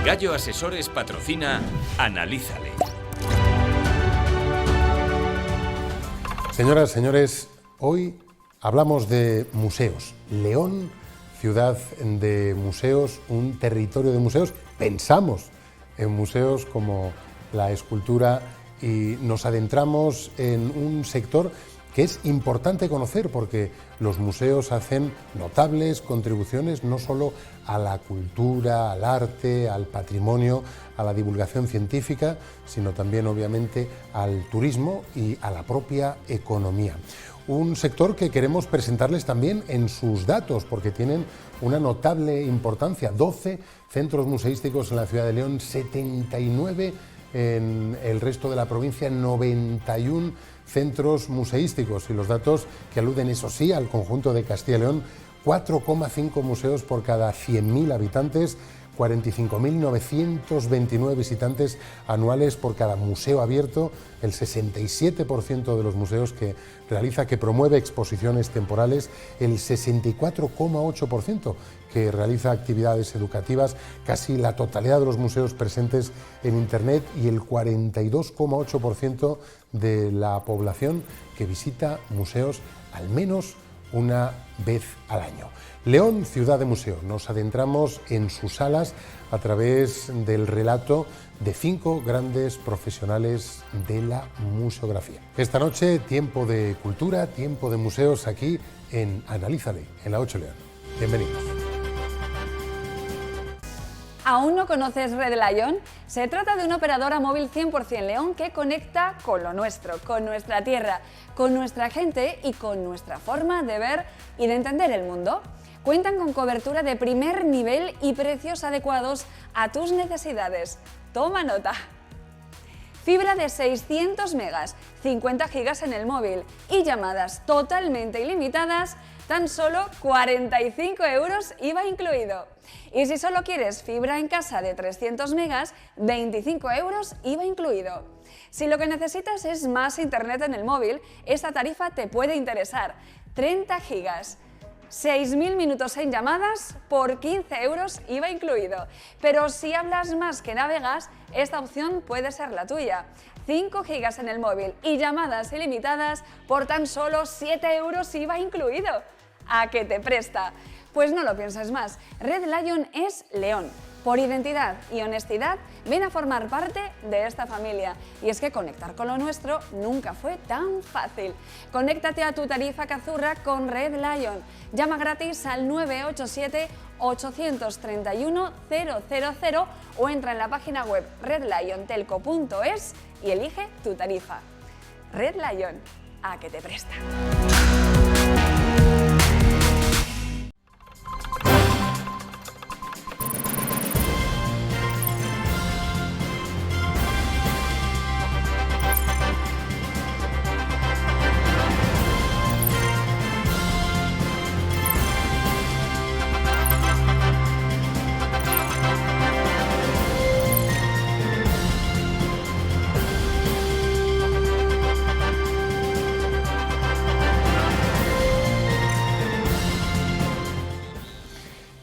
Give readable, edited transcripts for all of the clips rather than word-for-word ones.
Gallo Asesores patrocina Analízale. Señoras, señores, hoy hablamos de museos. León, ciudad de museos, un territorio de museos. Pensamos en museos como la escultura y nos adentramos en un sector que es importante conocer porque los museos hacen notables contribuciones no solo a la cultura, al arte, al patrimonio, a la divulgación científica, sino también obviamente al turismo y a la propia economía. Un sector que queremos presentarles también en sus datos porque tienen una notable importancia. 12 centros museísticos en la ciudad de León, 79 en el resto de la provincia, 91 centros museísticos, y los datos que aluden, eso sí, al conjunto de Castilla y León: 4,5 museos por cada 100.000 habitantes, 45.929 visitantes anuales por cada museo abierto, el 67% de los museos que realiza, que promueve exposiciones temporales, el 64,8% que realiza actividades educativas, casi la totalidad de los museos presentes en Internet y el 42,8% de la población que visita museos al menos una vez al año. León, ciudad de museo. Nos adentramos en sus salas a través del relato de 5 grandes profesionales de la museografía. Esta noche, tiempo de cultura, tiempo de museos aquí en Analízale, en la 8 León. Bienvenidos. ¿Aún no conoces Red Lion? Se trata de una operadora móvil 100% León que conecta con lo nuestro, con nuestra tierra, con nuestra gente y con nuestra forma de ver y de entender el mundo. Cuentan con cobertura de primer nivel y precios adecuados a tus necesidades. Toma nota. Fibra de 600 megas, 50 gigas en el móvil y llamadas totalmente ilimitadas, tan solo 45 € IVA incluido. Y si solo quieres fibra en casa de 300 megas, 25 € IVA incluido. Si lo que necesitas es más internet en el móvil, esta tarifa te puede interesar. 30 gigas. 6.000 minutos en llamadas por 15 € IVA incluido. Pero si hablas más que navegas, esta opción puede ser la tuya. 5 gigas en el móvil y llamadas ilimitadas por tan solo 7 € IVA incluido. ¿A qué te presta? Pues no lo pienses más. Red Lion es León. Por identidad y honestidad, ven a formar parte de esta familia. Y es que conectar con lo nuestro nunca fue tan fácil. Conéctate a tu tarifa cazurra con Red Lion. Llama gratis al 987 831 000 o entra en la página web redliontelco.es y elige tu tarifa. Red Lion, ¿a qué te presta?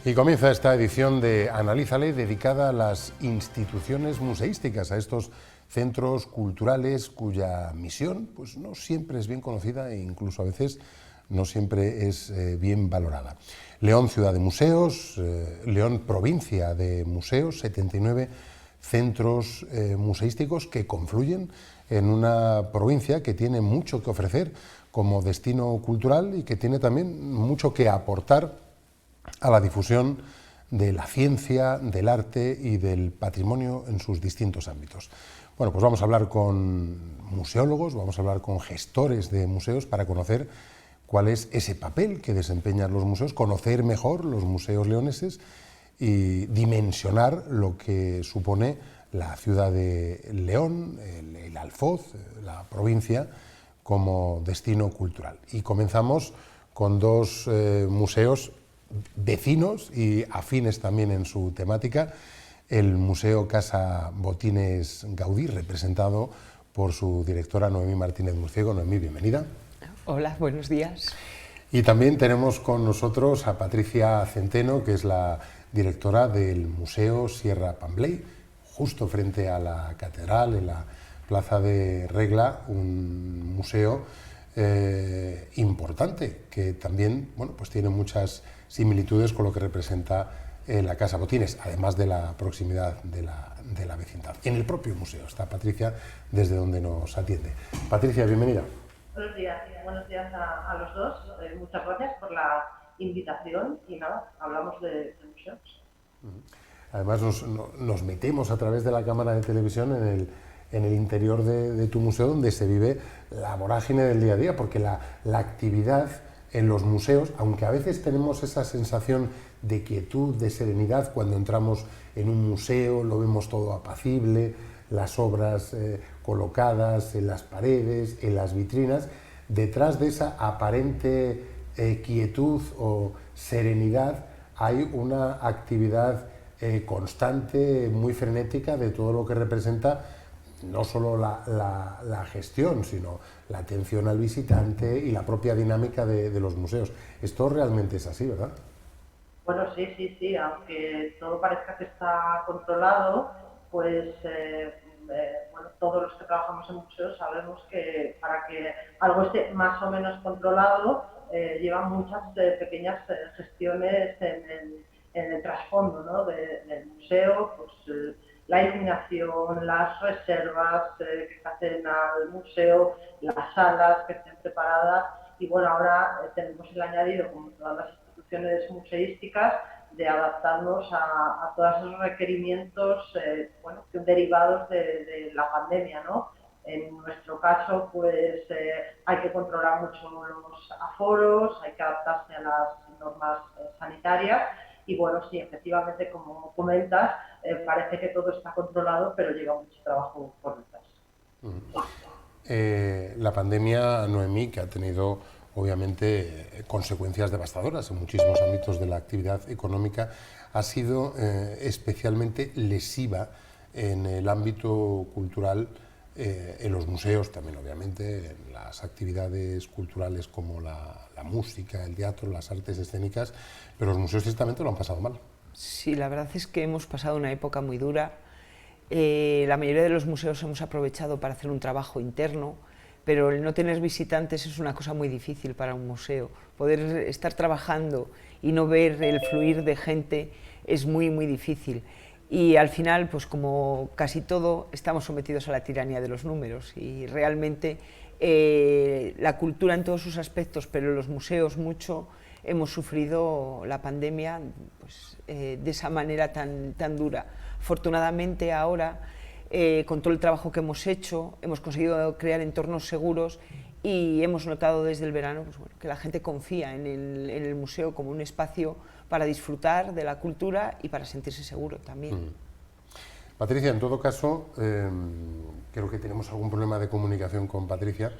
Y comienza esta edición de Analízale dedicada a las instituciones museísticas, a estos centros culturales cuya misión pues no siempre es bien conocida e incluso a veces no siempre es bien valorada. León, ciudad de museos, León, provincia de museos, 79 centros museísticos que confluyen en una provincia que tiene mucho que ofrecer como destino cultural y que tiene también mucho que aportar a la difusión de la ciencia, del arte y del patrimonio en sus distintos ámbitos. Bueno, pues vamos a hablar con museólogos, vamos a hablar con gestores de museos para conocer cuál es ese papel que desempeñan los museos, conocer mejor los museos leoneses y dimensionar lo que supone la ciudad de León, el Alfoz, la provincia, como destino cultural. Y comenzamos con 2 museos vecinos y afines también en su temática, el Museo Casa Botines Gaudí, representado por su directora Noemí Martínez Murciego. Noemí, bienvenida. Hola, buenos días. Y también tenemos con nosotros a Patricia Centeno, que es la directora del Museo Sierra Pambley, justo frente a la catedral, en la Plaza de Regla, un museo importante, que también bueno, pues tiene muchas similitudes con lo que representa la Casa Botines, además de la proximidad de la vecindad. En el propio museo está Patricia, desde donde nos atiende. Patricia, bienvenida. Buenos días a los dos. Muchas gracias por la invitación y nada, hablamos de museos. Además nos metemos a través de la cámara de televisión en el interior de tu museo, donde se vive la vorágine del día a día, porque la actividad en los museos, aunque a veces tenemos esa sensación de quietud, de serenidad, cuando entramos en un museo, lo vemos todo apacible, las obras colocadas en las paredes, en las vitrinas, detrás de esa aparente quietud o serenidad hay una actividad constante, muy frenética, de todo lo que representa no solo la gestión, sino la atención al visitante y la propia dinámica de los museos. Esto realmente es así, ¿verdad? Bueno, sí, aunque todo parezca que está controlado, pues bueno, todos los que trabajamos en museos sabemos que para que algo esté más o menos controlado, llevan muchas pequeñas gestiones en el trasfondo, ¿no? del museo, pues la iluminación, las reservas que se hacen al museo, las salas que estén preparadas y bueno, ahora tenemos el añadido, como todas las instituciones museísticas, de adaptarnos a todos esos requerimientos bueno, derivados de la pandemia, ¿no? En nuestro caso, pues hay que controlar mucho los aforos, hay que adaptarse a las normas sanitarias y bueno, sí, efectivamente, como comentas, parece que todo está controlado, pero lleva mucho trabajo por detrás. La pandemia, Noemí, que ha tenido obviamente consecuencias devastadoras en muchísimos ámbitos de la actividad económica, ha sido especialmente lesiva en el ámbito cultural, en los museos también obviamente, en las actividades culturales como la música, el teatro, las artes escénicas, pero los museos ciertamente lo han pasado mal. Sí, la verdad es que hemos pasado una época muy dura. La mayoría de los museos hemos aprovechado para hacer un trabajo interno, pero el no tener visitantes es una cosa muy difícil para un museo. Poder estar trabajando y no ver el fluir de gente es muy, muy difícil. Y al final, pues como casi todo, estamos sometidos a la tiranía de los números y realmente la cultura en todos sus aspectos, pero los museos mucho, hemos sufrido la pandemia pues, de esa manera tan dura. Afortunadamente ahora, con todo el trabajo que hemos hecho, hemos conseguido crear entornos seguros y hemos notado desde el verano pues, bueno, que la gente confía en el museo como un espacio para disfrutar de la cultura y para sentirse seguro también. Patricia, en todo caso, creo que tenemos algún problema de comunicación con Patricia.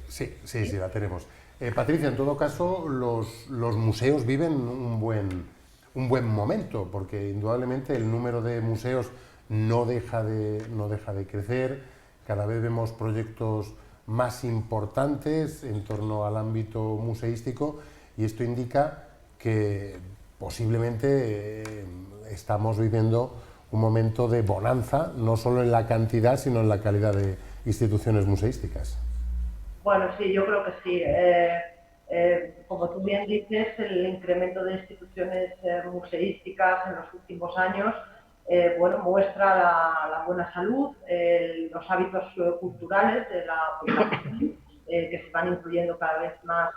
Sí, la tenemos. Patricia, en todo caso, los museos viven un buen momento, porque indudablemente el número de museos no deja de crecer, cada vez vemos proyectos más importantes en torno al ámbito museístico y esto indica que posiblemente estamos viviendo un momento de bonanza, no solo en la cantidad, sino en la calidad de instituciones museísticas. Bueno, sí, yo creo que sí. Como tú bien dices, el incremento de instituciones museísticas en los últimos años bueno, muestra la buena salud, los hábitos culturales de la población, que se van incluyendo cada vez más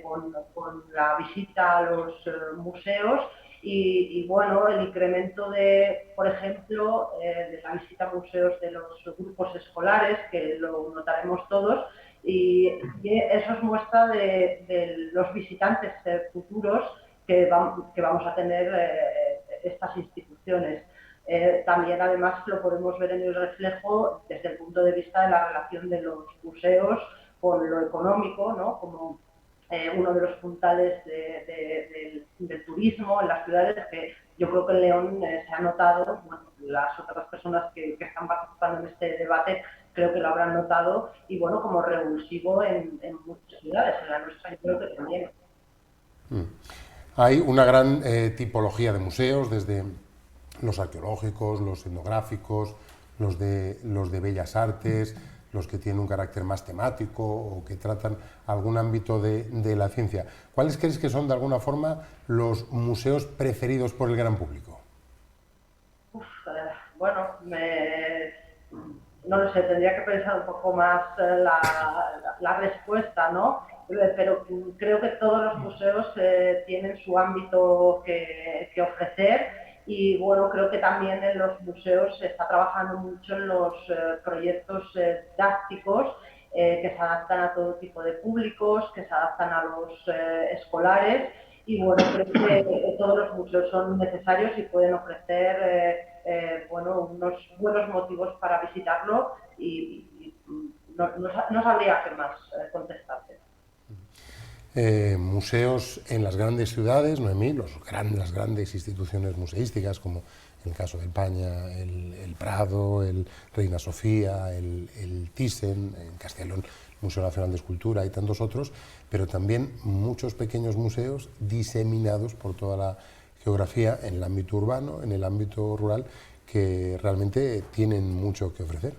con la visita a los museos y bueno, el incremento de, por ejemplo, de la visita a museos de los grupos escolares, que lo notaremos todos, y eso es muestra de los visitantes futuros que vamos a tener estas instituciones. También, además, lo podemos ver en el reflejo desde el punto de vista de la relación de los museos con lo económico, ¿no? Como uno de los puntales del turismo en las ciudades, que yo creo que en León se ha notado, bueno, las otras personas que están participando en este debate creo que lo habrán notado, y bueno, como revulsivo en muchas ciudades, en la nuestra yo creo que también. Hay una gran tipología de museos, desde los arqueológicos, los etnográficos, los de bellas artes, los que tienen un carácter más temático o que tratan algún ámbito de la ciencia. ¿Cuáles crees que son, de alguna forma, los museos preferidos por el gran público? Bueno, no lo sé, tendría que pensar un poco más la respuesta, ¿no? Pero creo que todos los museos tienen su ámbito que ofrecer, y bueno, creo que también en los museos se está trabajando mucho en los proyectos didácticos que se adaptan a todo tipo de públicos, que se adaptan a los escolares, y bueno, creo que todos los museos son necesarios y pueden ofrecer bueno, unos buenos motivos para visitarlo, y no sabría qué más contestarte. Museos en las grandes ciudades, Noemí, las grandes instituciones museísticas, como en el caso de España, el Prado, el Reina Sofía, el Thyssen, en Castellón, el Museo Nacional de Escultura y tantos otros, pero también muchos pequeños museos diseminados por toda la geografía en el ámbito urbano, en el ámbito rural, que realmente tienen mucho que ofrecer.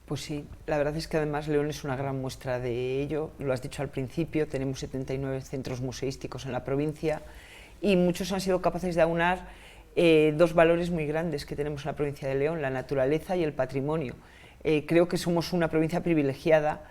Pues sí, la verdad es que además León es una gran muestra de ello, lo has dicho al principio, tenemos 79 centros museísticos en la provincia y muchos han sido capaces de aunar dos valores muy grandes que tenemos en la provincia de León, la naturaleza y el patrimonio. Creo que somos una provincia privilegiada,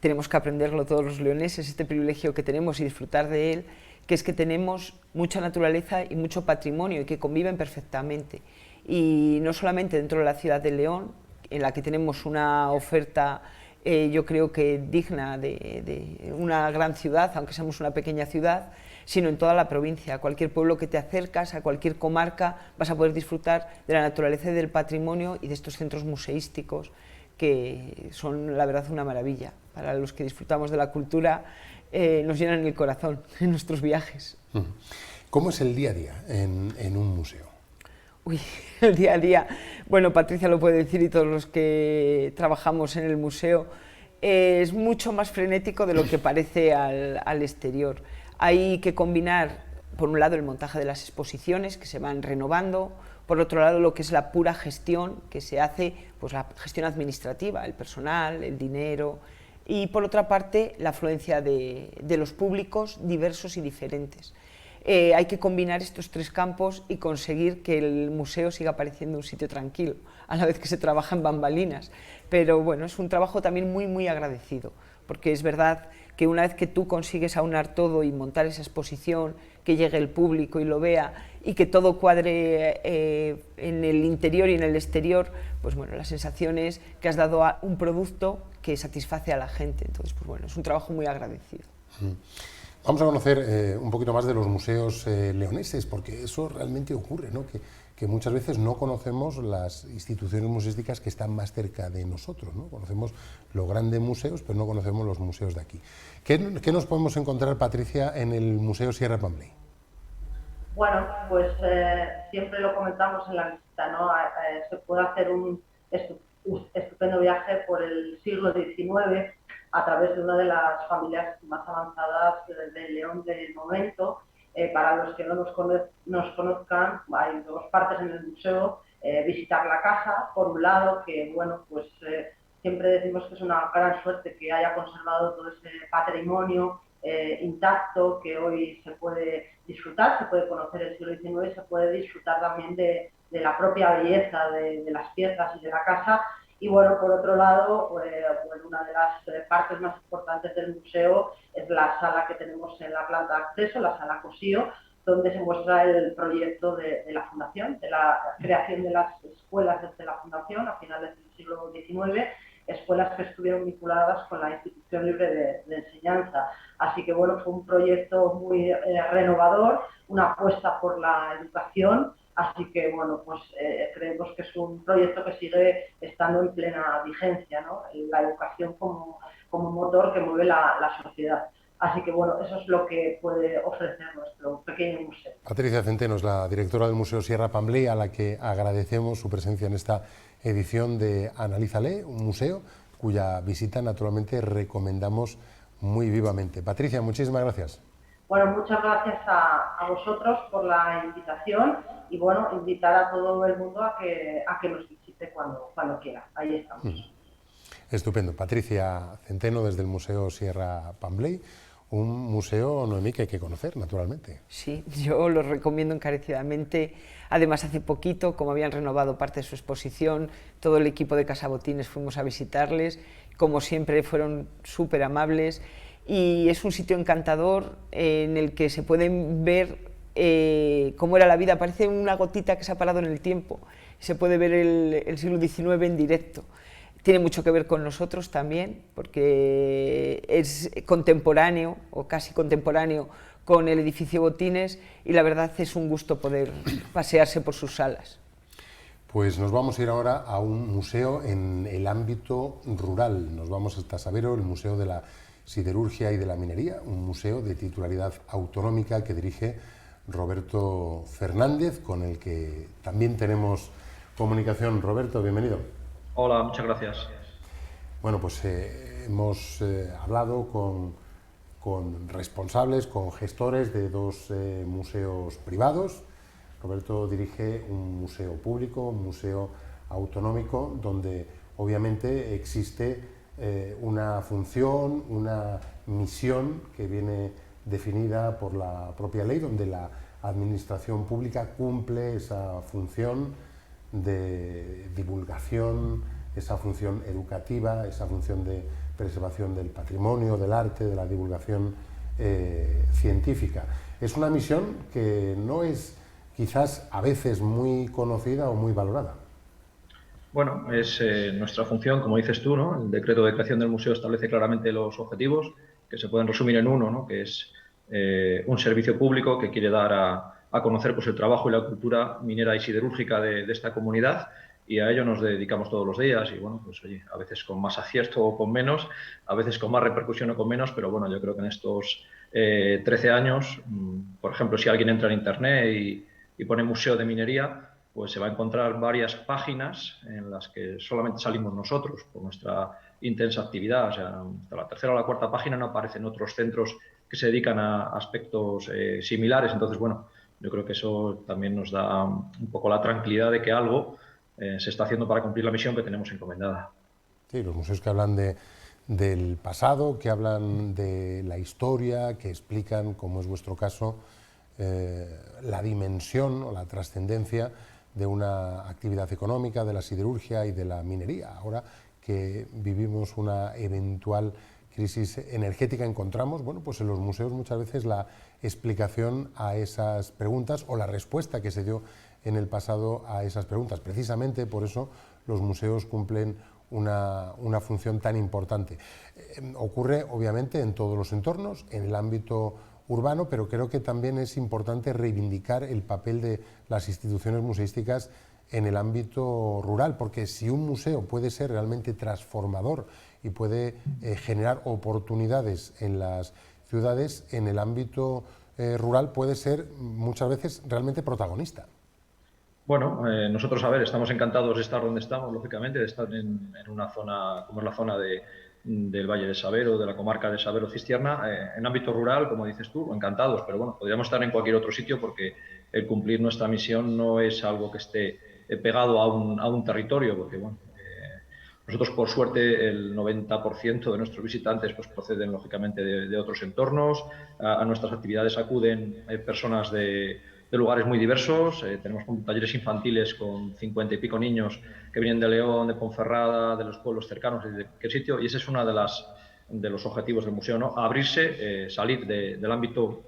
tenemos que aprenderlo todos los leoneses, este privilegio que tenemos y disfrutar de él, que es que tenemos mucha naturaleza y mucho patrimonio y que conviven perfectamente. Y no solamente dentro de la ciudad de León, en la que tenemos una oferta yo creo que digna de una gran ciudad, aunque seamos una pequeña ciudad, sino en toda la provincia. A cualquier pueblo que te acercas, a cualquier comarca, vas a poder disfrutar de la naturaleza y del patrimonio y de estos centros museísticos que son, la verdad, una maravilla. Para los que disfrutamos de la cultura, nos llenan el corazón en nuestros viajes. ¿Cómo es el día a día en un museo? Uy, el día a día, bueno, Patricia lo puede decir y todos los que trabajamos en el museo, es mucho más frenético de lo que parece al exterior. Hay que combinar, por un lado, el montaje de las exposiciones que se van renovando, por otro lado, lo que es la pura gestión que se hace, pues la gestión administrativa, el personal, el dinero, y por otra parte, la afluencia de los públicos diversos y diferentes. Hay que combinar estos tres campos y conseguir que el museo siga pareciendo un sitio tranquilo, a la vez que se trabaja en bambalinas. Pero bueno, es un trabajo también muy agradecido, porque es verdad que una vez que tú consigues aunar todo y montar esa exposición, que llegue el público y lo vea, y que todo cuadre en el interior y en el exterior, pues bueno, la sensación es que has dado un producto que satisface a la gente. Entonces, pues bueno, es un trabajo muy agradecido. Vamos a conocer un poquito más de los museos leoneses, porque eso realmente ocurre, ¿no? Que muchas veces no conocemos las instituciones museísticas que están más cerca de nosotros, ¿no? Conocemos los grandes museos, pero no conocemos los museos de aquí. ¿Qué nos podemos encontrar, Patricia, en el Museo Sierra Pampley? Bueno, pues siempre lo comentamos en la visita, ¿no? Se puede hacer un estupendo viaje por el siglo XIX a través de una de las familias más avanzadas de León del momento. Para los que no nos conozcan, hay dos partes en el museo. Visitar la casa, por un lado, que bueno, pues siempre decimos que es una gran suerte que haya conservado todo ese patrimonio intacto, que hoy se puede disfrutar, se puede conocer el siglo XIX y se puede disfrutar también de la propia belleza de las piezas y de la casa. Y bueno, por otro lado, una de las partes más importantes del museo es la sala que tenemos en la planta de acceso, la sala Cosío, donde se muestra el proyecto de la Fundación, de la creación de las escuelas desde la Fundación a finales del siglo XIX, escuelas que estuvieron vinculadas con la Institución Libre de Enseñanza. Así que bueno, fue un proyecto muy renovador, una apuesta por la educación. Así que, bueno, pues creemos que es un proyecto que sigue estando en plena vigencia, ¿no? La educación como motor que mueve la sociedad. Así que bueno, eso es lo que puede ofrecer nuestro pequeño museo. Patricia Centeno es la directora del Museo Sierra Pambley, a la que agradecemos su presencia en esta edición de Analízale, un museo cuya visita naturalmente recomendamos muy vivamente. Patricia, muchísimas gracias. Bueno, muchas gracias a vosotros por la invitación y bueno, invitar a todo el mundo a que nos visite cuando quiera. Ahí estamos. Estupendo. Patricia Centeno desde el Museo Sierra Pambley, un museo, Noemí, que hay que conocer, naturalmente. Sí, yo lo recomiendo encarecidamente. Además, hace poquito, como habían renovado parte de su exposición, todo el equipo de Casa Botines fuimos a visitarles. Como siempre, fueron súper amables. Y es un sitio encantador en el que se pueden ver cómo era la vida. Parece una gotita que se ha parado en el tiempo. Se puede ver el siglo XIX en directo. Tiene mucho que ver con nosotros también, porque es contemporáneo, o casi contemporáneo, con el edificio Botines, y la verdad es un gusto poder pasearse por sus salas. Pues nos vamos a ir ahora a un museo en el ámbito rural. Nos vamos hasta Sabero, el Museo de la Siderurgia y de la Minería, un museo de titularidad autonómica que dirige Roberto Fernández, con el que también tenemos comunicación. Roberto, bienvenido. Hola, muchas gracias. Bueno, pues hemos hablado con responsables, con gestores de dos museos privados. Roberto dirige un museo público, un museo autonómico, donde obviamente existe una función, una misión que viene definida por la propia ley, donde la administración pública cumple esa función de divulgación, esa función educativa, esa función de preservación del patrimonio, del arte, de la divulgación científica. Es una misión que no es quizás a veces muy conocida o muy valorada. Bueno, es nuestra función, como dices tú, ¿no? El decreto de creación del museo establece claramente los objetivos, que se pueden resumir en uno, ¿no? Que es un servicio público que quiere dar a conocer pues, el trabajo y la cultura minera y siderúrgica de esta comunidad, y a ello nos dedicamos todos los días y bueno, pues oye, a veces con más acierto o con menos, a veces con más repercusión o con menos, pero bueno, yo creo que en estos 13 años, por ejemplo, si alguien entra en internet y pone Museo de Minería, pues se va a encontrar varias páginas en las que solamente salimos nosotros por nuestra intensa actividad. O sea, hasta la tercera o la cuarta página no aparecen otros centros que se dedican a aspectos similares. Entonces, bueno, yo creo que eso también nos da un poco la tranquilidad de que algo se está haciendo para cumplir la misión que tenemos encomendada. Sí, los museos que hablan del pasado, que hablan de la historia, que explican, como es vuestro caso, la dimensión o la trascendencia de una actividad económica, de la siderurgia y de la minería. Ahora que vivimos una eventual crisis energética, encontramos, bueno, pues en los museos muchas veces la explicación a esas preguntas o la respuesta que se dio en el pasado a esas preguntas. Precisamente por eso los museos cumplen una función tan importante. Ocurre obviamente en todos los entornos, en el ámbito urbano, pero creo que también es importante reivindicar el papel de las instituciones museísticas en el ámbito rural, porque si un museo puede ser realmente transformador y puede generar oportunidades en las ciudades, en el ámbito rural puede ser muchas veces realmente protagonista. Bueno, nosotros, a ver, estamos encantados de estar donde estamos, lógicamente, de estar en una zona como es la zona del Valle de Sabero, de la comarca de Sabero-Cistierna. En ámbito rural, como dices tú, encantados, pero bueno, podríamos estar en cualquier otro sitio porque el cumplir nuestra misión no es algo que esté pegado a un territorio, porque bueno, nosotros por suerte el 90% de nuestros visitantes pues proceden lógicamente de otros entornos, a nuestras actividades acuden personas de lugares muy diversos. Tenemos talleres infantiles con 50 y pico niños que vienen de León, de Ponferrada, de los pueblos cercanos, de cualquier sitio, y ese es uno de los objetivos del museo, ¿no? Abrirse, salir del ámbito,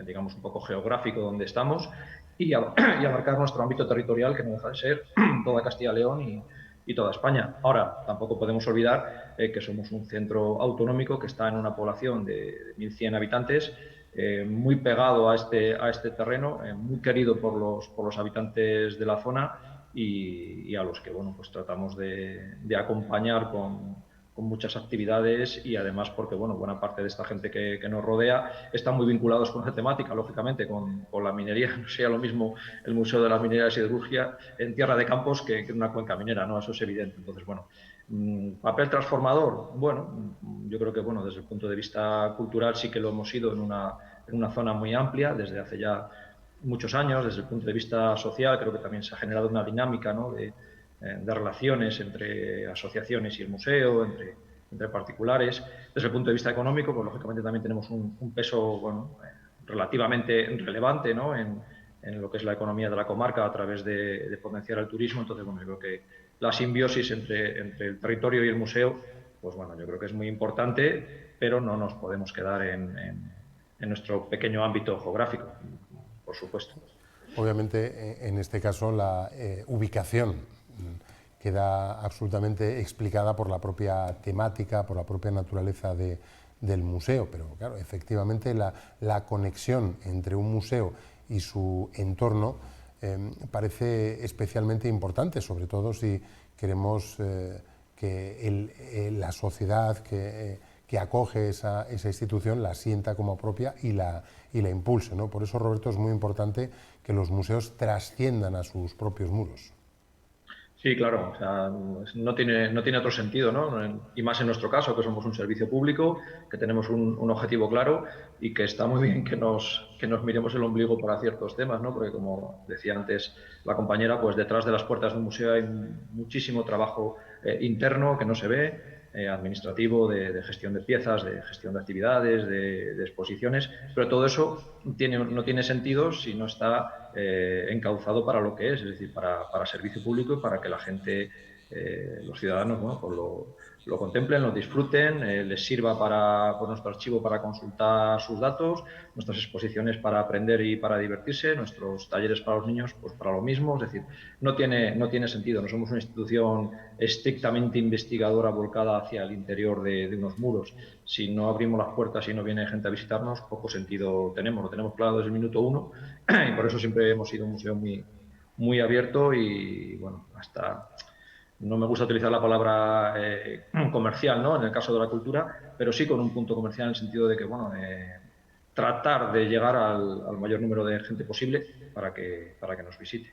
digamos, un poco geográfico donde estamos y abarcar nuestro ámbito territorial, que no deja de ser toda Castilla y León y toda España. Ahora, tampoco podemos olvidar que somos un centro autonómico que está en una población de 1.100 habitantes, muy pegado a este terreno, muy querido por los habitantes de la zona y a los que bueno, pues tratamos de acompañar muchas actividades y además porque bueno, buena parte de esta gente que nos rodea están muy vinculados con la temática, lógicamente, con la minería. No sería lo mismo el Museo de la Minería y la Siderurgia en Tierra de Campos que en una cuenca minera, ¿no? Eso es evidente. Entonces, bueno, papel transformador, bueno, yo creo que bueno, desde el punto de vista cultural sí que lo hemos sido en una zona muy amplia desde hace ya muchos años. Desde el punto de vista social creo que también se ha generado una dinámica, ¿no?, de relaciones entre asociaciones y el museo, entre particulares. Desde el punto de vista económico, pues lógicamente también tenemos un peso bueno, relativamente relevante, ¿no?, en lo que es la economía de la comarca a través de potenciar el turismo. Entonces, bueno, yo creo que la simbiosis entre el territorio y el museo, pues bueno, yo creo que es muy importante, pero no nos podemos quedar en nuestro pequeño ámbito geográfico, por supuesto. Obviamente, en este caso, la ubicación queda absolutamente explicada por la propia temática, por la propia naturaleza del museo, pero claro, efectivamente la conexión entre un museo y su entorno parece especialmente importante, sobre todo si queremos que la sociedad que acoge esa institución la sienta como propia y la impulse, ¿no? Por eso, Roberto, es muy importante que los museos trasciendan a sus propios muros. Sí, claro, o sea, no tiene otro sentido, ¿no? Y más en nuestro caso, que somos un servicio público, que tenemos un objetivo claro y que está muy bien que nos miremos el ombligo para ciertos temas, ¿no? Porque, como decía antes la compañera, pues detrás de las puertas de un museo hay muchísimo trabajo interno que no se ve, administrativo, de gestión de piezas, de gestión de actividades, de exposiciones, pero todo eso no tiene sentido si no está encauzado para lo que es decir, para servicio público y para que la gente, los ciudadanos, bueno, pues lo contemplen, lo disfruten, les sirva por nuestro archivo para consultar sus datos, nuestras exposiciones para aprender y para divertirse, nuestros talleres para los niños, pues para lo mismo. Es decir, no tiene sentido. No somos una institución estrictamente investigadora volcada hacia el interior de unos muros. Si no abrimos las puertas y no viene gente a visitarnos, poco sentido tenemos. Lo tenemos claro desde el minuto uno y por eso siempre hemos sido un museo muy, muy abierto y, bueno, hasta... No me gusta utilizar la palabra comercial, ¿no?, en el caso de la cultura, pero sí con un punto comercial en el sentido de que, bueno, tratar de llegar al mayor número de gente posible para que nos visite.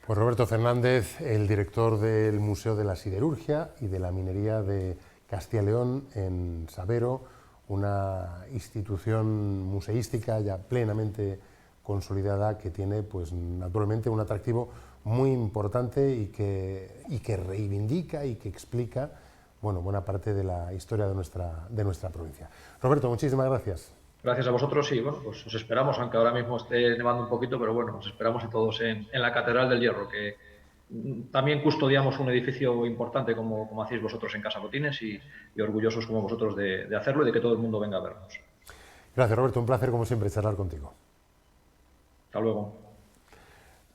Pues Roberto Fernández, el director del Museo de la Siderurgia y de la Minería de Castilla y León en Sabero, una institución museística ya plenamente consolidada que tiene, pues naturalmente, un atractivo muy importante y que reivindica y que explica, bueno, buena parte de la historia de nuestra provincia. Roberto, muchísimas gracias. Gracias a vosotros y bueno, pues os esperamos, aunque ahora mismo esté nevando un poquito, pero bueno, os esperamos a todos en la Catedral del Hierro, que también custodiamos un edificio importante como hacéis vosotros en Casa Botines y orgullosos como vosotros de hacerlo y de que todo el mundo venga a vernos. Gracias, Roberto, un placer como siempre charlar contigo. Hasta luego.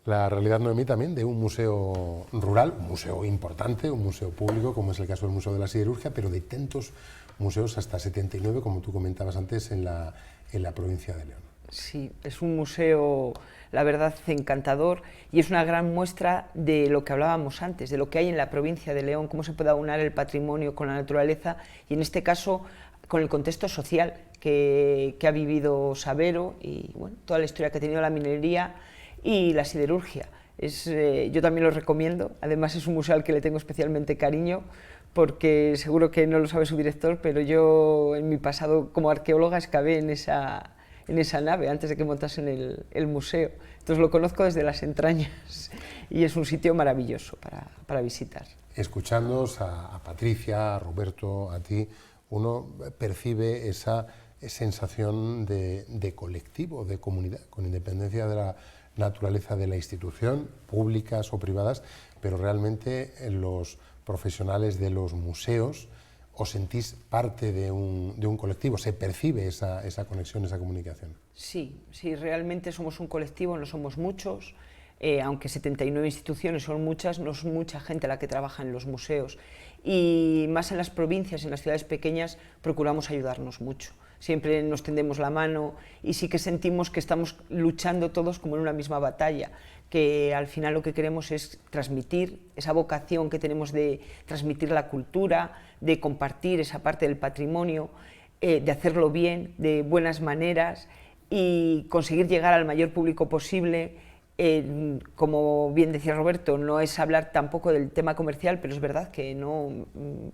La realidad, Noemí, también de un museo rural, un museo importante, un museo público, como es el caso del Museo de la Siderurgia, pero de tantos museos, hasta 79, como tú comentabas antes, en la provincia de León. Sí, es un museo, la verdad, encantador y es una gran muestra de lo que hablábamos antes, de lo que hay en la provincia de León, cómo se puede aunar el patrimonio con la naturaleza y, en este caso, con el contexto social que ha vivido Sabero y, bueno, toda la historia que ha tenido la minería y la siderurgia. Yo también lo recomiendo, además es un museo al que le tengo especialmente cariño, porque seguro que no lo sabe su director, pero yo en mi pasado como arqueóloga excavé en esa nave antes de que montasen el museo, entonces lo conozco desde las entrañas y es un sitio maravilloso para visitar. Escuchándoos a Patricia, a Roberto, a ti, uno percibe esa sensación de colectivo, de comunidad, con independencia de la naturaleza de la institución, públicas o privadas, pero realmente los profesionales de los museos os sentís parte de un colectivo, se percibe esa conexión, esa comunicación. Sí, realmente somos un colectivo, no somos muchos, aunque 79 instituciones son muchas, no es mucha gente la que trabaja en los museos y más en las provincias, en las ciudades pequeñas, procuramos ayudarnos mucho. siempre nos tendemos la mano y sí que sentimos que estamos luchando todos como en una misma batalla, que al final lo que queremos es transmitir esa vocación que tenemos de transmitir la cultura, de compartir esa parte del patrimonio, de hacerlo bien, de buenas maneras y conseguir llegar al mayor público posible. Como bien decía Roberto, no es hablar tampoco del tema comercial, pero es verdad que no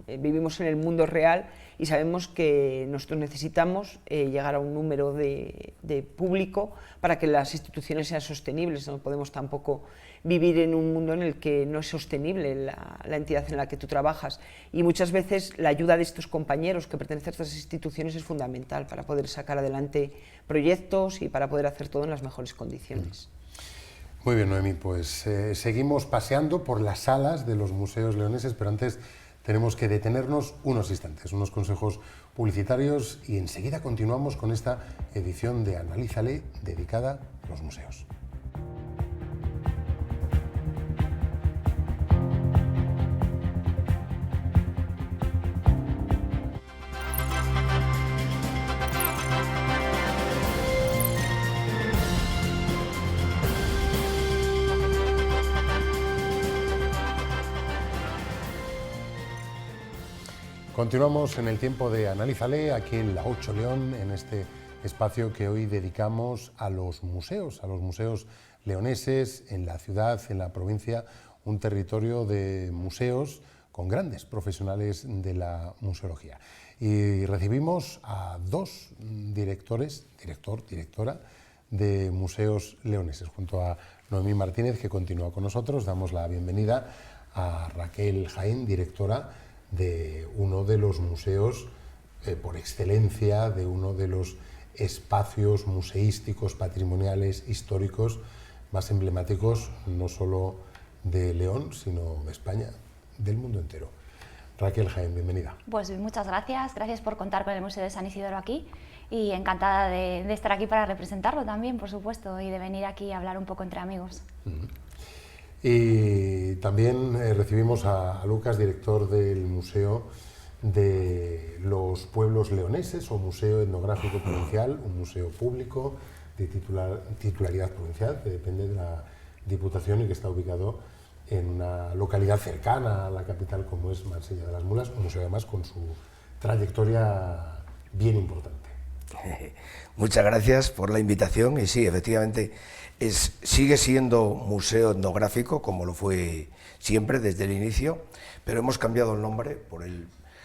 vivimos en el mundo real y sabemos que nosotros necesitamos llegar a un número de público para que las instituciones sean sostenibles. No podemos tampoco vivir en un mundo en el que no es sostenible la entidad en la que tú trabajas, y muchas veces la ayuda de estos compañeros que pertenecen a estas instituciones es fundamental para poder sacar adelante proyectos y para poder hacer todo en las mejores condiciones. Muy bien, Noemí, pues seguimos paseando por las salas de los museos leoneses, pero antes tenemos que detenernos unos instantes, unos consejos publicitarios, y enseguida continuamos con esta edición de Analízale dedicada a los museos. Continuamos en el tiempo de Analízale, aquí en la 8 León, en este espacio que hoy dedicamos a los museos leoneses, en la ciudad, en la provincia, un territorio de museos con grandes profesionales de la museología. Y recibimos a dos directora de museos leoneses. Junto a Noemí Martínez, que continúa con nosotros, damos la bienvenida a Raquel Jaén, directora de uno de los museos por excelencia, de uno de los espacios museísticos, patrimoniales, históricos más emblemáticos, no solo de León, sino de España, del mundo entero. Raquel Jaén, bienvenida. Pues muchas gracias por contar con el Museo de San Isidro aquí, y encantada de estar aquí para representarlo también, por supuesto, y de venir aquí a hablar un poco entre amigos. Y también recibimos a Lucas, director del Museo de los Pueblos Leoneses, o Museo Etnográfico Provincial, un museo público de titularidad provincial, que depende de la Diputación y que está ubicado en una localidad cercana a la capital como es Marsella de las Mulas, un museo además con su trayectoria bien importante. Muchas gracias por la invitación, y sí, efectivamente, sigue siendo museo etnográfico, como lo fue siempre desde el inicio, pero hemos cambiado el nombre,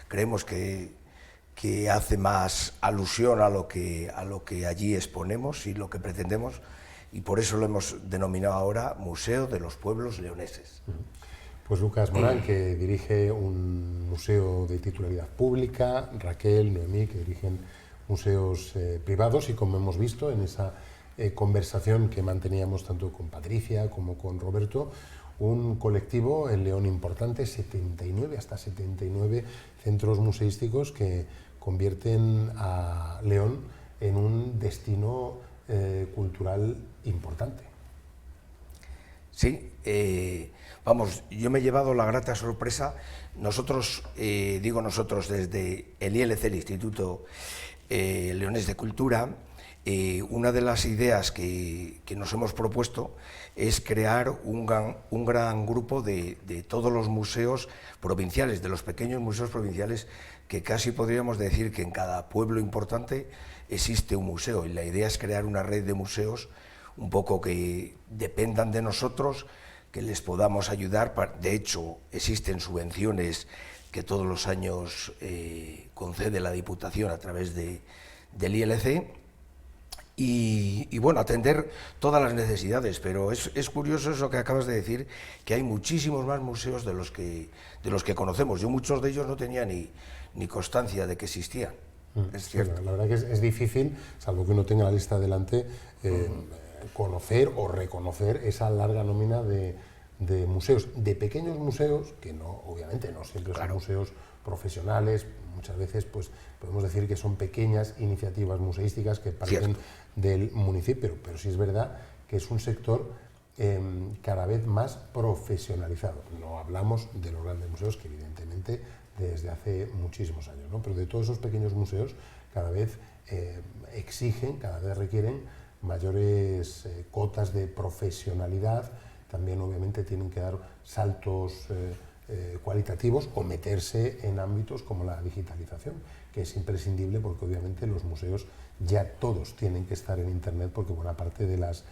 creemos que hace más alusión a lo que allí exponemos y lo que pretendemos, y por eso lo hemos denominado ahora Museo de los Pueblos Leoneses. Pues Lucas Morán, que dirige un museo de titularidad pública, Raquel, Noemí, que dirigen museos privados, y como hemos visto en esa conversación que manteníamos tanto con Patricia como con Roberto, un colectivo en León importante, hasta 79 centros museísticos que convierten a León en un destino cultural importante. Sí, vamos, yo me he llevado la grata sorpresa. Nosotros, digo nosotros, desde el ILC, el Instituto Leonés de Cultura, una de las ideas que nos hemos propuesto es crear un gran grupo de todos los museos provinciales, de los pequeños museos provinciales, que casi podríamos decir que en cada pueblo importante existe un museo, y la idea es crear una red de museos un poco que dependan de nosotros, que les podamos ayudar. De hecho, existen subvenciones que todos los años concede la Diputación a través del ILC, y bueno, atender todas las necesidades. Pero es curioso eso que acabas de decir, que hay muchísimos más museos de los que conocemos. Yo muchos de ellos no tenía ni constancia de que existían. Es cierto. Bueno, la verdad que es difícil, salvo que uno tenga la lista delante, conocer o reconocer esa larga nómina de museos, de pequeños museos, que no, obviamente no siempre son museos profesionales. Muchas veces pues podemos decir que son pequeñas iniciativas museísticas que parten del municipio, pero sí es verdad que es un sector cada vez más profesionalizado. No hablamos de los grandes museos, que evidentemente desde hace muchísimos años, ¿no? Pero de todos esos pequeños museos cada vez exigen, cada vez requieren mayores cotas de profesionalidad. También obviamente tienen que dar saltos cualitativos o meterse en ámbitos como la digitalización, que es imprescindible porque obviamente los museos ya todos tienen que estar en Internet, porque buena parte de las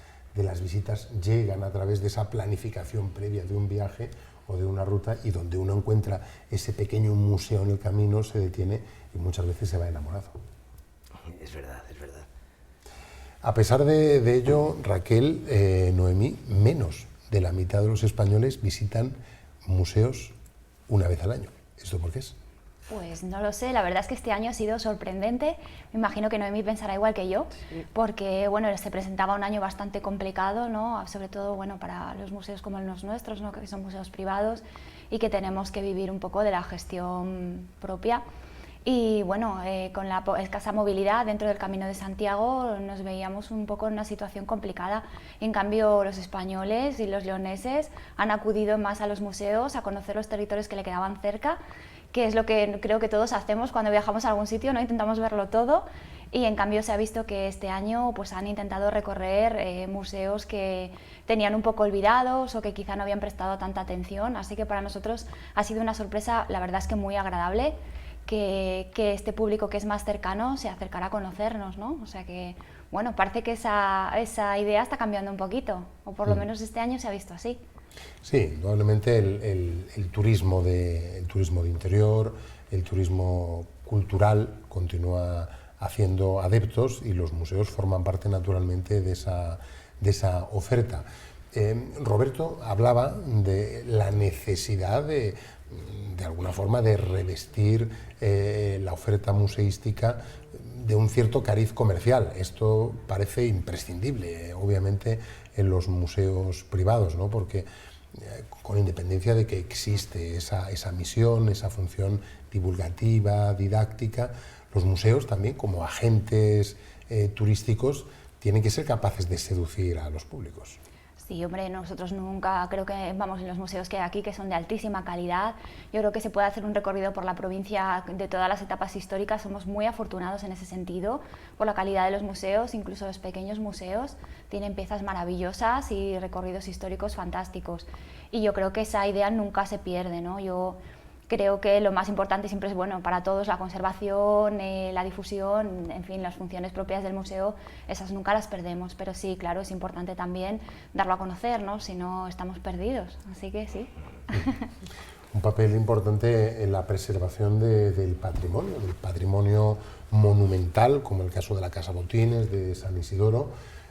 visitas llegan a través de esa planificación previa de un viaje o de una ruta, y donde uno encuentra ese pequeño museo en el camino se detiene y muchas veces se va enamorado. Es verdad, es verdad. A pesar de ello, Raquel, Noemí, menos de la mitad de los españoles visitan museos una vez al año. ¿Esto por qué es? Pues no lo sé, la verdad es que este año ha sido sorprendente. Me imagino que Noemí pensará igual que yo, porque bueno, se presentaba un año bastante complicado, ¿no? Sobre todo bueno, para los museos como los nuestros, ¿no? Que son museos privados y que tenemos que vivir un poco de la gestión propia. Y bueno, con la escasa movilidad dentro del Camino de Santiago nos veíamos un poco en una situación complicada. En cambio, los españoles y los leoneses han acudido más a los museos, a conocer los territorios que le quedaban cerca, que es lo que creo que todos hacemos cuando viajamos a algún sitio, ¿no? Intentamos verlo todo, y en cambio se ha visto que este año pues, han intentado recorrer museos que tenían un poco olvidados o que quizá no habían prestado tanta atención, así que para nosotros ha sido una sorpresa, la verdad es que muy agradable, que este público que es más cercano se acercará a conocernos, ¿no? O sea que, bueno, parece que esa idea está cambiando un poquito, o por lo menos este año se ha visto así. Sí, indudablemente el turismo de interior, el turismo cultural continúa haciendo adeptos, y los museos forman parte naturalmente de esa oferta. Roberto hablaba de la necesidad de alguna forma de revestir la oferta museística de un cierto cariz comercial. Esto parece imprescindible, obviamente, en los museos privados, ¿no? Porque con independencia de que existe esa misión, esa función divulgativa, didáctica, los museos también, como agentes turísticos, tienen que ser capaces de seducir a los públicos. Sí, hombre, nosotros nunca, creo que vamos en los museos que hay aquí, que son de altísima calidad. Yo creo que se puede hacer un recorrido por la provincia de todas las etapas históricas. Somos muy afortunados en ese sentido, por la calidad de los museos, incluso los pequeños museos tienen piezas maravillosas y recorridos históricos fantásticos. Y yo creo que esa idea nunca se pierde, ¿no? Yo creo que lo más importante siempre es, bueno, para todos, la conservación, la difusión, en fin, las funciones propias del museo, esas nunca las perdemos, pero sí, claro, es importante también darlo a conocer, ¿no? Si no, estamos perdidos, así que sí. Un papel importante en la preservación del patrimonio monumental, como el caso de la Casa Botines, de San Isidoro,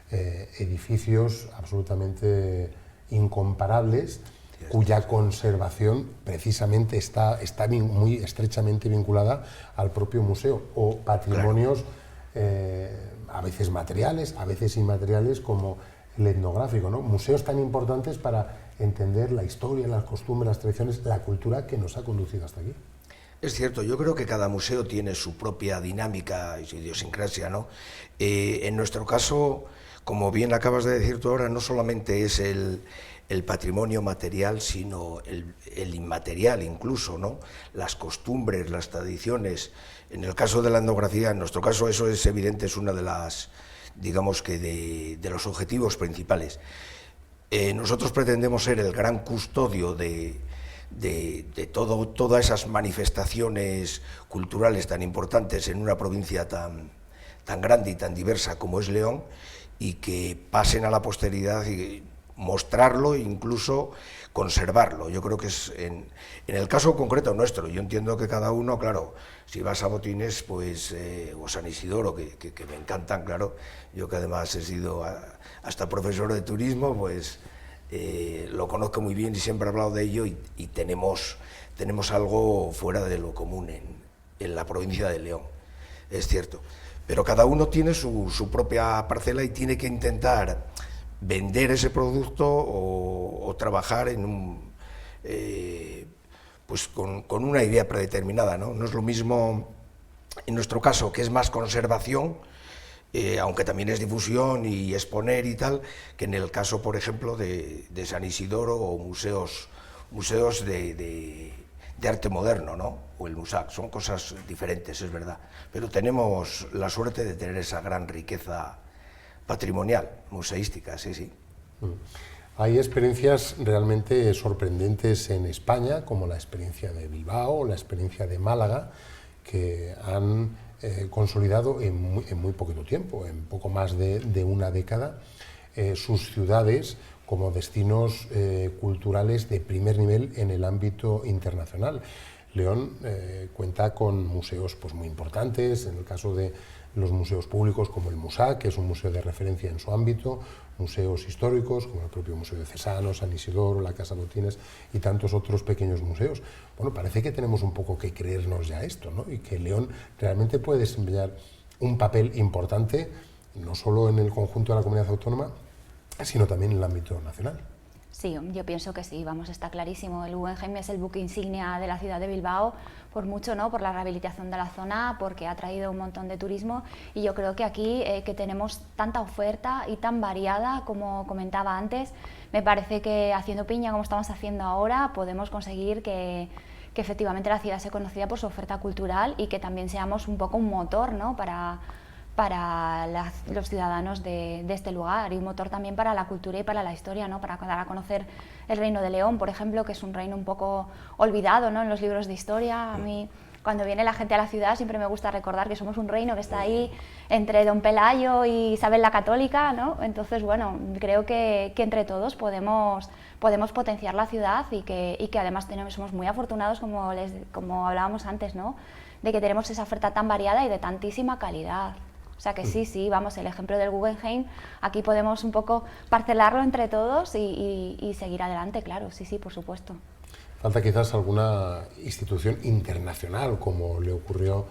edificios absolutamente incomparables, cuya conservación precisamente está muy estrechamente vinculada al propio museo, o patrimonios a veces materiales, a veces inmateriales, como el etnográfico, ¿no? Museos tan importantes para entender la historia, las costumbres, las tradiciones, la cultura que nos ha conducido hasta aquí. Es cierto, yo creo que cada museo tiene su propia dinámica y su idiosincrasia, ¿no? En nuestro caso, como bien acabas de decir tú ahora, no solamente es el patrimonio material, sino el inmaterial incluso, ¿no? Las costumbres, las tradiciones. En el caso de la etnografía, en nuestro caso eso es evidente, es una de las, digamos que de los objetivos principales. Nosotros pretendemos ser el gran custodio de todas esas manifestaciones culturales tan importantes en una provincia tan grande y tan diversa como es León, y que pasen a la posteridad y mostrarlo e incluso conservarlo. Yo creo que es en el caso concreto nuestro. Yo entiendo que cada uno, claro, si vas a Botines, pues, o San Isidoro, que me encantan, claro, yo que además he sido hasta profesor de turismo, pues lo conozco muy bien y siempre he hablado de ello, y tenemos algo fuera de lo común en la provincia de León, es cierto. Pero cada uno tiene su propia parcela y tiene que intentar vender ese producto o trabajar en pues con una idea predeterminada, ¿no? No es lo mismo en nuestro caso, que es más conservación, aunque también es difusión y exponer y tal, que en el caso, por ejemplo, de San Isidoro o museos de arte moderno, ¿no? O el MUSAC, son cosas diferentes, es verdad, pero tenemos la suerte de tener esa gran riqueza patrimonial, museística, sí, sí. Hay experiencias realmente sorprendentes en España, como la experiencia de Bilbao, la experiencia de Málaga, que han consolidado en muy poquito tiempo, en poco más de una década, sus ciudades como destinos culturales de primer nivel en el ámbito internacional. León cuenta con museos pues, muy importantes, en el caso de los museos públicos como el MUSAC, que es un museo de referencia en su ámbito, museos históricos como el propio Museo Diocesano, San Isidoro, la Casa Botines y tantos otros pequeños museos. Bueno, parece que tenemos un poco que creernos ya esto, ¿no? Y que León realmente puede desempeñar un papel importante, no solo en el conjunto de la comunidad autónoma, sino también en el ámbito nacional. Sí, yo pienso que sí, vamos, está clarísimo. El Guggenheim es el buque insignia de la ciudad de Bilbao, por mucho, ¿no? Por la rehabilitación de la zona, porque ha traído un montón de turismo, y yo creo que aquí, que tenemos tanta oferta y tan variada, como comentaba antes, me parece que haciendo piña, como estamos haciendo ahora, podemos conseguir que efectivamente la ciudad sea conocida por su oferta cultural y que también seamos un poco un motor, ¿no? para los ciudadanos de este lugar, y un motor también para la cultura y para la historia, ¿no? Para dar a conocer el Reino de León, por ejemplo, que es un reino un poco olvidado, ¿no? En los libros de historia. A mí, cuando viene la gente a la ciudad, siempre me gusta recordar que somos un reino que está ahí entre Don Pelayo y Isabel la Católica, ¿no? Entonces, bueno, creo que entre todos podemos potenciar la ciudad y que además somos muy afortunados, como hablábamos antes, ¿no? De que tenemos esa oferta tan variada y de tantísima calidad. O sea que sí, vamos, el ejemplo del Guggenheim, aquí podemos un poco parcelarlo entre todos y seguir adelante, claro, sí, por supuesto. Falta quizás alguna institución internacional, como le ocurrió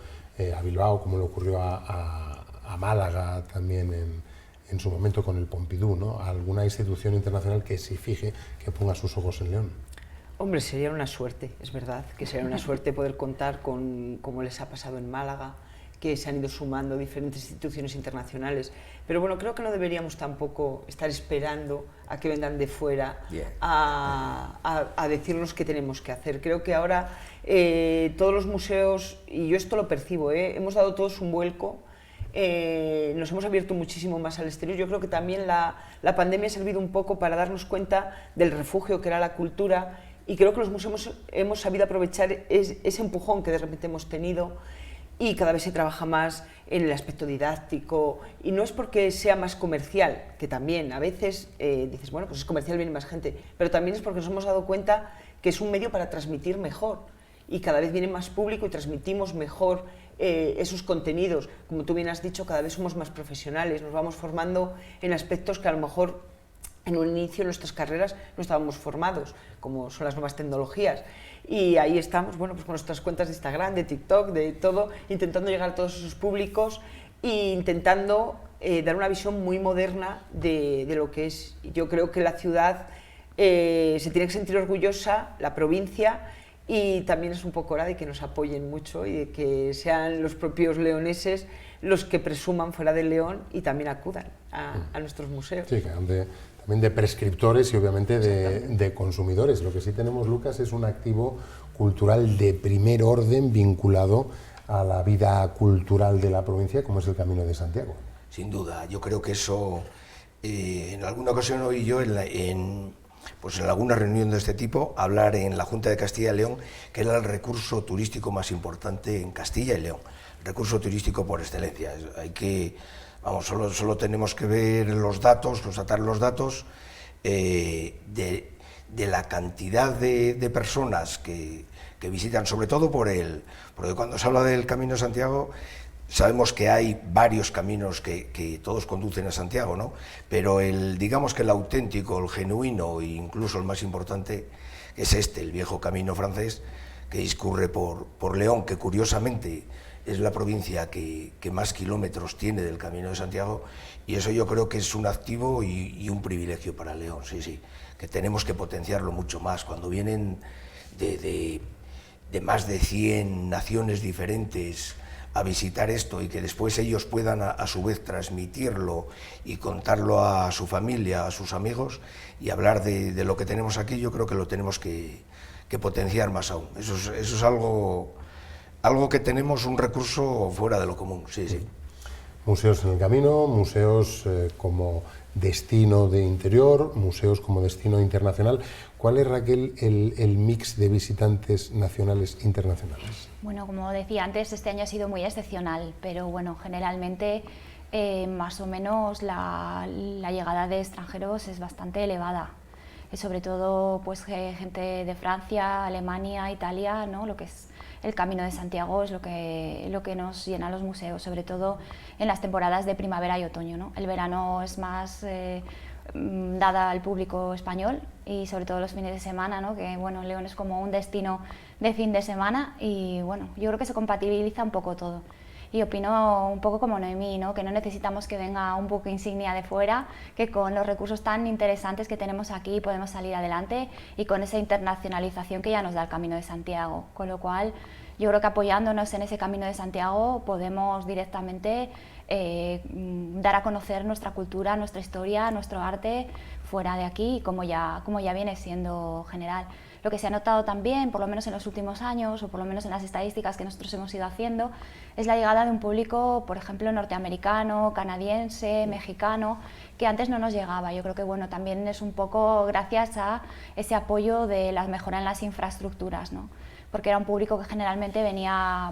a Bilbao, como le ocurrió a Málaga también en su momento con el Pompidou, ¿no? Alguna institución internacional que se fije, que ponga sus ojos en León. Hombre, sería una suerte, es verdad, que sería una suerte poder contar con, como les ha pasado en Málaga, que se han ido sumando diferentes instituciones internacionales, pero bueno, creo que no deberíamos tampoco estar esperando a que vengan de fuera a decirnos qué tenemos que hacer. Creo que ahora todos los museos, y yo esto lo percibo, hemos dado todos un vuelco, nos hemos abierto muchísimo más al exterior. Yo creo que también la pandemia ha servido un poco para darnos cuenta del refugio que era la cultura, y creo que los museos hemos sabido aprovechar ese empujón que de repente hemos tenido, y cada vez se trabaja más en el aspecto didáctico, y no es porque sea más comercial, que también a veces dices, bueno, pues es comercial, viene más gente, pero también es porque nos hemos dado cuenta que es un medio para transmitir mejor, y cada vez viene más público y transmitimos mejor esos contenidos. Como tú bien has dicho, cada vez somos más profesionales, nos vamos formando en aspectos que a lo mejor en un inicio de nuestras carreras no estábamos formados, como son las nuevas tecnologías. Y ahí estamos, bueno, pues con nuestras cuentas de Instagram, de TikTok, de todo, intentando llegar a todos esos públicos e intentando dar una visión muy moderna de lo que es. Yo creo que la ciudad se tiene que sentir orgullosa, la provincia, y también es un poco hora de que nos apoyen mucho y de que sean los propios leoneses los que presuman fuera de León y también acudan a nuestros museos. Sí, que también de prescriptores y obviamente de consumidores. Lo que sí tenemos, Lucas, es un activo cultural de primer orden vinculado a la vida cultural de la provincia, como es el Camino de Santiago. Sin duda, yo creo que eso, en alguna ocasión oí yo en alguna reunión de este tipo, hablar en la Junta de Castilla y León, que era el recurso turístico más importante en Castilla y León, recurso turístico por excelencia. Hay que, vamos, solo tenemos que ver los datos, constatar los datos de la cantidad de personas que visitan, sobre todo porque cuando se habla del Camino de Santiago, sabemos que hay varios caminos que todos conducen a Santiago, ¿no? Pero digamos que el auténtico, el genuino e incluso el más importante es el viejo camino francés que discurre por León, que curiosamente es la provincia que más kilómetros tiene del Camino de Santiago, y eso yo creo que es un activo y un privilegio para León, sí, que tenemos que potenciarlo mucho más. Cuando vienen de más de 100 naciones diferentes a visitar esto y que después ellos puedan a su vez transmitirlo y contarlo a su familia, a sus amigos y hablar de lo que tenemos aquí, yo creo que lo tenemos que potenciar más aún. Eso es algo que tenemos, un recurso fuera de lo común, sí, sí. Museos en el camino, museos como destino de interior, museos como destino internacional. ¿Cuál es, Raquel, el mix de visitantes nacionales e internacionales? Bueno, como decía antes, este año ha sido muy excepcional, pero bueno, generalmente más o menos la llegada de extranjeros es bastante elevada. Sobre todo pues gente de Francia, Alemania, Italia, ¿no? Lo que es el Camino de Santiago es lo que nos llena los museos, sobre todo en las temporadas de primavera y otoño, ¿no? El verano es más dada al público español y sobre todo los fines de semana, ¿no? Que bueno, León es como un destino de fin de semana y bueno, yo creo que se compatibiliza un poco todo. Y opino un poco como Noemí, ¿no? Que no necesitamos que venga un buque insignia de fuera, que con los recursos tan interesantes que tenemos aquí podemos salir adelante y con esa internacionalización que ya nos da el Camino de Santiago. Con lo cual, yo creo que apoyándonos en ese Camino de Santiago podemos directamente dar a conocer nuestra cultura, nuestra historia, nuestro arte fuera de aquí, como ya viene siendo general. Lo que se ha notado también, por lo menos en los últimos años, o por lo menos en las estadísticas que nosotros hemos ido haciendo, es la llegada de un público, por ejemplo, norteamericano, canadiense, mexicano, que antes no nos llegaba. Yo creo que bueno, también es un poco gracias a ese apoyo de la mejora en las infraestructuras, ¿no? Porque era un público que generalmente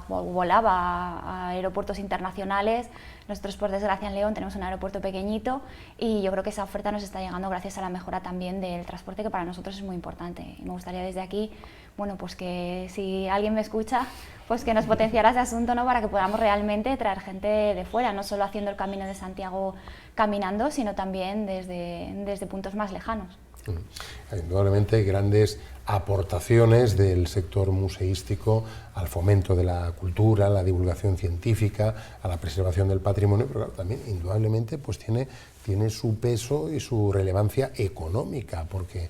volaba a aeropuertos internacionales. Nosotros, por desgracia, en León tenemos un aeropuerto pequeñito y yo creo que esa oferta nos está llegando gracias a la mejora también del transporte, que para nosotros es muy importante. Y me gustaría desde aquí, bueno, pues que si alguien me escucha, pues que nos potenciara ese asunto, ¿no? Para que podamos realmente traer gente de fuera, no solo haciendo el Camino de Santiago caminando, sino también desde puntos más lejanos. Indudablemente grandes aportaciones del sector museístico al fomento de la cultura, a la divulgación científica, a la preservación del patrimonio, pero claro, también indudablemente pues tiene su peso y su relevancia económica, porque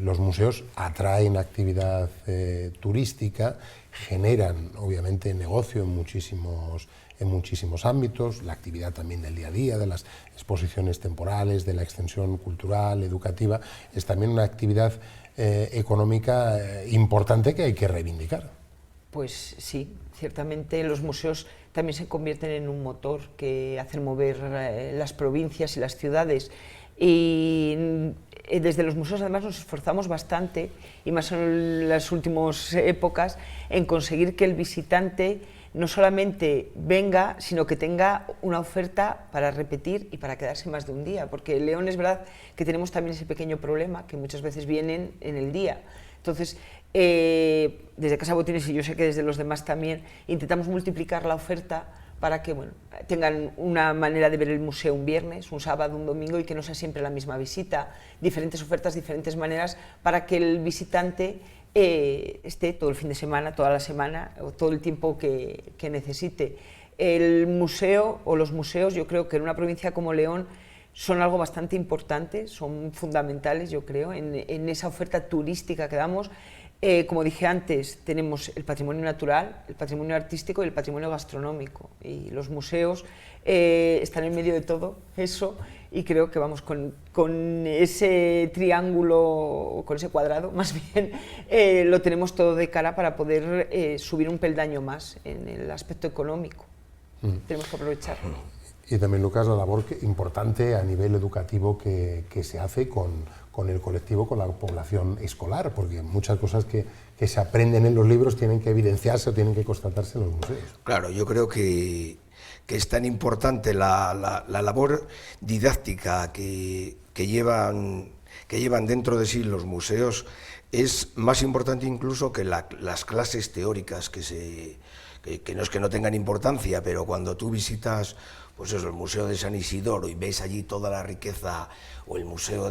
los museos atraen actividad turística, generan obviamente negocio en muchísimos ámbitos, la actividad también del día a día, de las exposiciones temporales, de la extensión cultural, educativa, es también una actividad económica importante que hay que reivindicar. Pues sí, ciertamente los museos también se convierten en un motor que hacen mover las provincias y las ciudades, y desde los museos además nos esforzamos bastante, y más en las últimas épocas, en conseguir que el visitante no solamente venga, sino que tenga una oferta para repetir y para quedarse más de un día, porque en León es verdad que tenemos también ese pequeño problema, que muchas veces vienen en el día. Entonces, desde Casa Botines, y yo sé que desde los demás también, intentamos multiplicar la oferta para que bueno, tengan una manera de ver el museo un viernes, un sábado, un domingo, y que no sea siempre la misma visita, diferentes ofertas, diferentes maneras, para que el visitante esté todo el fin de semana, toda la semana, o todo el tiempo que necesite. El museo o los museos, yo creo que en una provincia como León son algo bastante importante, son fundamentales, yo creo, en esa oferta turística que damos. Como dije antes, tenemos el patrimonio natural, el patrimonio artístico y el patrimonio gastronómico, y los museos están en medio de todo eso, y creo que vamos con ese triángulo, con ese cuadrado más bien, lo tenemos todo de cara para poder subir un peldaño más en el aspecto económico. Tenemos que aprovecharlo. Y también, Lucas, la labor importante a nivel educativo que se hace con el colectivo, con la población escolar, porque muchas cosas que se aprenden en los libros tienen que evidenciarse o tienen que constatarse en los museos. Claro, yo creo que es tan importante la labor didáctica que llevan dentro de sí los museos, es más importante incluso que las clases teóricas, que no es que no tengan importancia, pero cuando tú visitas pues eso, el Museo de San Isidoro y ves allí toda la riqueza, o el museo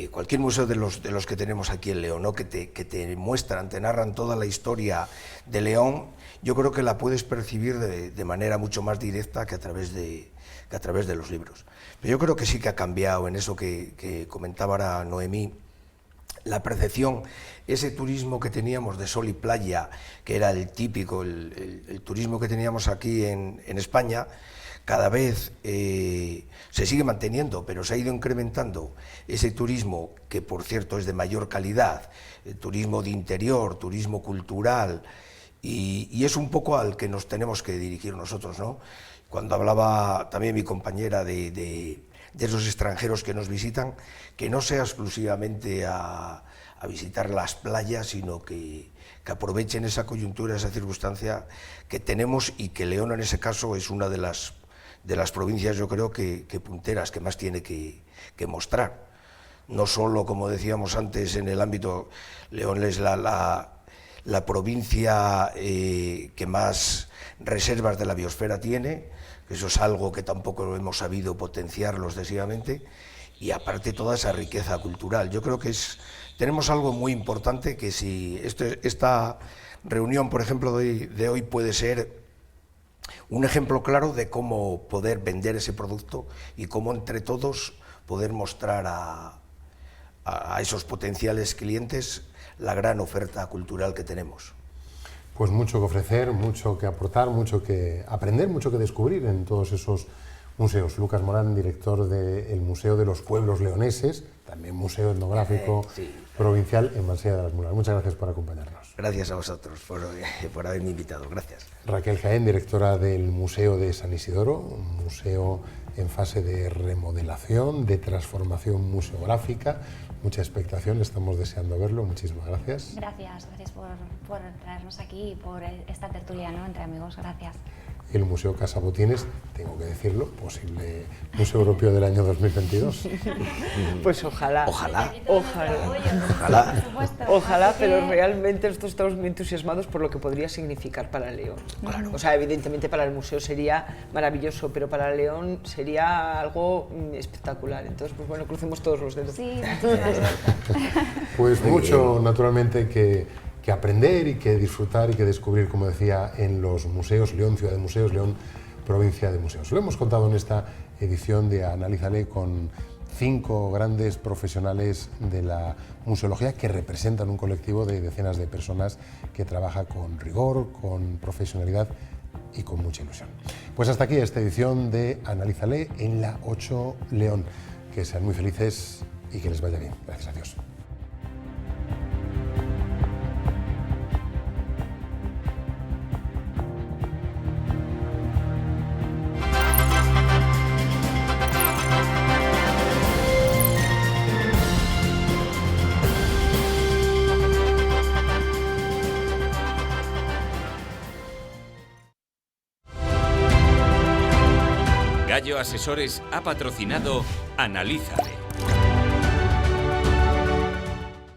cualquier museo de los que tenemos aquí en León, ¿no? que te muestran, te narran toda la historia de León, yo creo que la puedes percibir de manera mucho más directa que a través de los libros. Pero yo creo que sí que ha cambiado en eso que comentaba ahora Noemí, la percepción, ese turismo que teníamos de sol y playa, que era el típico, el turismo que teníamos aquí en España, cada vez se sigue manteniendo, pero se ha ido incrementando ese turismo que, por cierto, es de mayor calidad, el turismo de interior, turismo cultural, y es un poco al que nos tenemos que dirigir nosotros, ¿no? Cuando hablaba también mi compañera de esos extranjeros que nos visitan, que no sea exclusivamente a visitar las playas, sino que aprovechen esa coyuntura, esa circunstancia que tenemos, y que León en ese caso es una de las provincias, yo creo, que punteras, que más tiene que mostrar. No solo, como decíamos antes, en el ámbito, León es la provincia que más reservas de la biosfera tiene, eso es algo que tampoco hemos sabido potenciarlo excesivamente, y aparte toda esa riqueza cultural. Yo creo que tenemos algo muy importante, que si esta reunión, por ejemplo, de hoy puede ser un ejemplo claro de cómo poder vender ese producto y cómo entre todos poder mostrar a esos potenciales clientes la gran oferta cultural que tenemos. Pues mucho que ofrecer, mucho que aportar, mucho que aprender, mucho que descubrir en todos esos museos. Lucas Morán, director del Museo de los Pueblos Leoneses, también Museo Etnográfico Provincial en Mansilla de las Mulas. Muchas gracias por acompañarnos. Gracias a vosotros por haberme invitado. Gracias. Raquel Jaén, directora del Museo de San Isidoro, un museo en fase de remodelación, de transformación museográfica. Mucha expectación, estamos deseando verlo. Muchísimas gracias. Gracias por traernos aquí y por esta tertulia, ¿no?, entre amigos. Gracias. El Museo Casa Botines, tengo que decirlo, posible Museo Europeo del año 2022. Pues ojalá. Ojalá. Ojalá. Ojalá, pero realmente nosotros estamos muy entusiasmados por lo que podría significar para León. Claro. O sea, evidentemente para el museo sería maravilloso, pero para León sería algo espectacular. Entonces, pues bueno, crucemos todos los dedos. Sí, muchísimas gracias. Pues mucho, naturalmente, que aprender y que disfrutar y que descubrir, como decía, en los museos. León, ciudad de museos, León, provincia de museos. Lo hemos contado en esta edición de Analízale con 5 grandes profesionales de la museología que representan un colectivo de decenas de personas que trabaja con rigor, con profesionalidad y con mucha ilusión. Pues hasta aquí esta edición de Analízale en la 8 León. Que sean muy felices y que les vaya bien. Gracias a Dios. Gallo Asesores ha patrocinado Analízale.